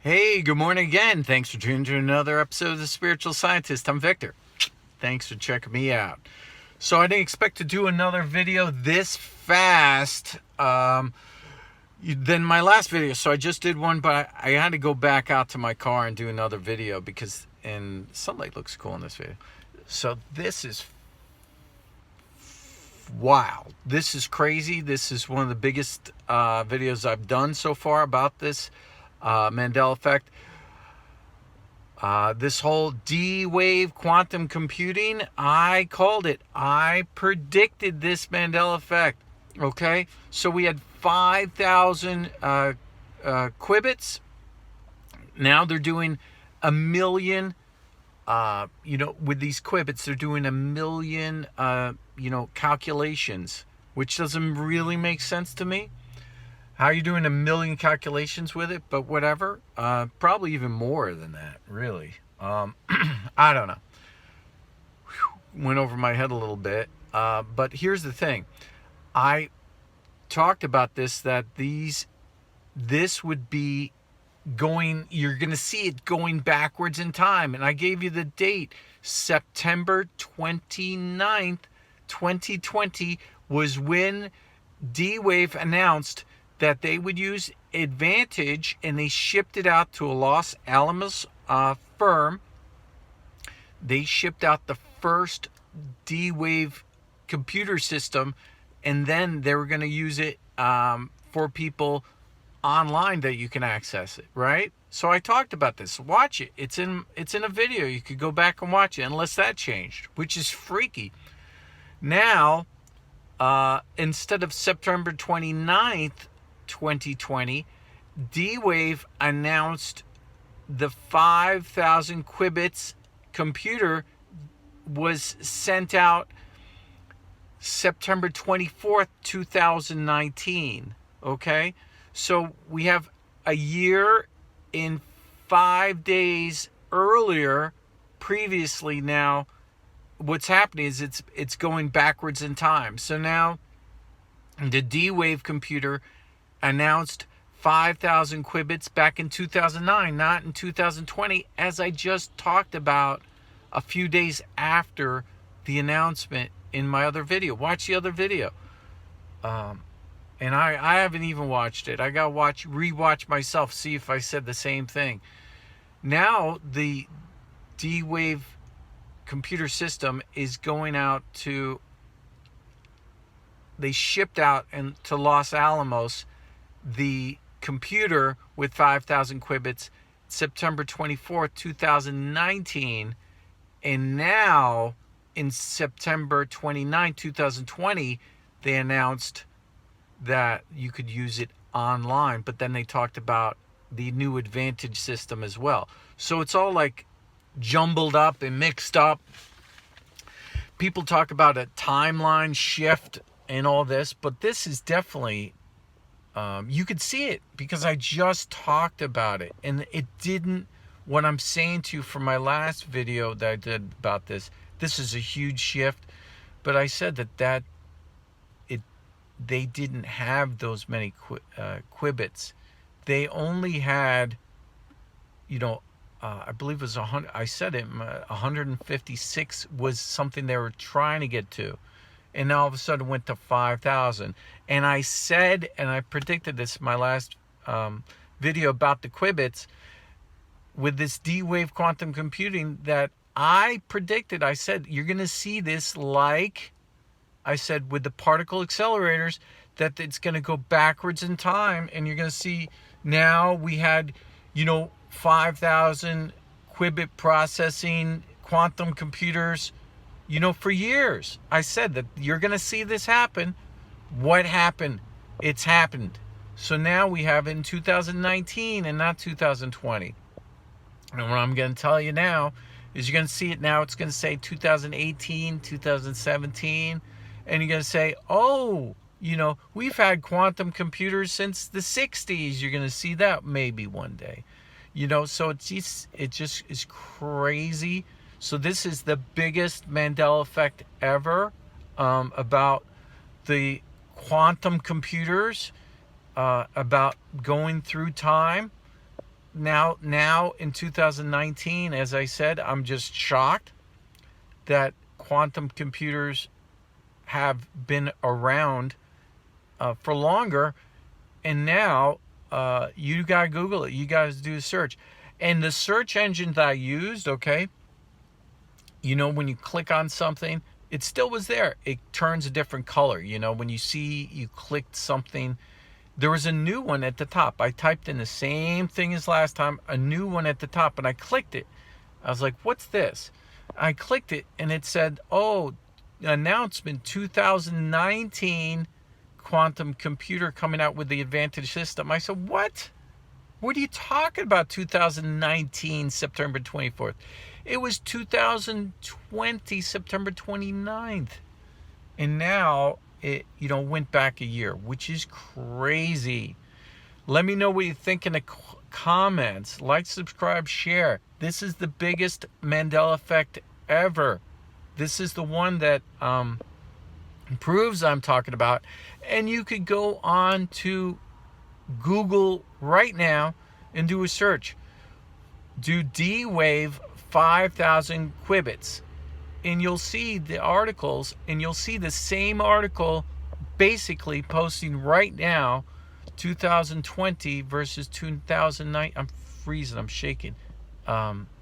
Hey, good morning again. Thanks for tuning to another episode of The Spiritual Scientist. I'm Victor. Thanks for checking me out. So I didn't expect to do another video this fast than my last video. So I just did one, but I had to go back out to my car and do another video because sunlight looks cool in this video. So this is wow. This is crazy. This is one of the biggest videos I've done so far about this Mandela Effect. This whole D-wave quantum computing, I called it. I predicted this Mandela Effect. Okay, so we had 5,000 qubits. Now they're doing a million. With these qubits, they're doing a million. Calculations, which doesn't really make sense to me. How are you doing a million calculations with it? But whatever. Probably even more than that, really. I don't know. Went over my head a little bit. But here's the thing. I talked about this would be you're going to see it going backwards in time. And I gave you the date. September 29th, 2020 was when D-Wave announced that they would use Advantage, and they shipped it out to a Los Alamos firm. They shipped out the first D-Wave computer system, and then they were going to use it for people online that you can access it, right? So I talked about this. Watch it. It's in a video. You could go back and watch it, unless that changed, which is freaky. Now, instead of September 29th, 2020, D-Wave announced the 5,000 qubits computer was sent out September 24th, 2019. Okay? So we have a year in 5 days earlier, previously. Now, what's happening is it's going backwards in time. So now the D-Wave computer announced 5,000 qubits back in 2009, not in 2020, as I just talked about a few days after the announcement in my other video. Watch the other video. And I haven't even watched it. I got to rewatch myself, see if I said the same thing. Now the D-Wave computer system is going out to, they shipped out to Los Alamos the computer with 5,000 qubits September 24th, 2019. And now in September 29th, 2020, they announced that you could use it online, but then they talked about the new Advantage system as well. So it's all like jumbled up and mixed up. People talk about a timeline shift and all this, but this is definitely, you could see it because I just talked about it, and it didn't, what I'm saying to you from my last video that I did about this is a huge shift, but I said that they didn't have those many qubits. They only had, I believe it was 100. I said it. 156 was something they were trying to get to, and now all of a sudden it went to 5,000. And I said, and I predicted this in my last video about the qubits with this D-Wave quantum computing, that I predicted. I said you're going to see this, like I said, with the particle accelerators, that it's going to go backwards in time, and you're going to see now we had, 5,000 qubit processing quantum computers, for years. I said that you're going to see this happen. What happened? It's happened. So now we have it in 2019 and not 2020. And what I'm going to tell you now is you're going to see it now. It's going to say 2018, 2017. And you're going to say, oh, we've had quantum computers since the 60s. You're going to see that maybe one day. So it just is crazy. So this is the biggest Mandela Effect ever, about the quantum computers, about going through time. now in 2019, as I said, I'm just shocked that quantum computers have been around for longer, and now you gotta Google it. You guys do a search, and the search engine that I used, okay, you know, when you click on something, it still was there. It turns a different color. You know, when you see you clicked something, there was a new one at the top. I typed in the same thing as last time, a new one at the top, and I clicked it. I was like, what's this? I clicked it, and it said, oh, announcement 2019 quantum computer coming out with the Advantage system. I said, what? What are you talking about? 2019, September 24th. It was 2020, September 29th. And now it, you know, went back a year, which is crazy. Let me know what you think in the comments. Like, subscribe, share. This is the biggest Mandela Effect ever. This is the one that proves I'm talking about. And you could go on to Google right now and do a search. Do D-Wave 5,000 qubits. And you'll see the articles, and you'll see the same article basically posting right now, 2020 versus 2009. I'm freezing, I'm shaking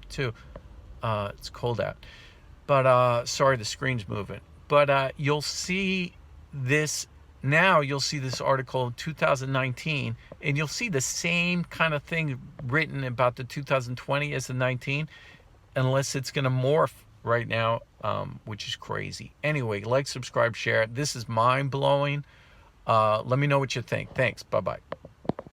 too. It's cold out. But sorry, the screen's moving. But you'll see this now. You'll see this article in 2019, and you'll see the same kind of thing written about the 2020 as the 19, unless it's going to morph right now, which is crazy. Anyway, like, subscribe, share. This is mind-blowing. Let me know what you think. Thanks. Bye-bye.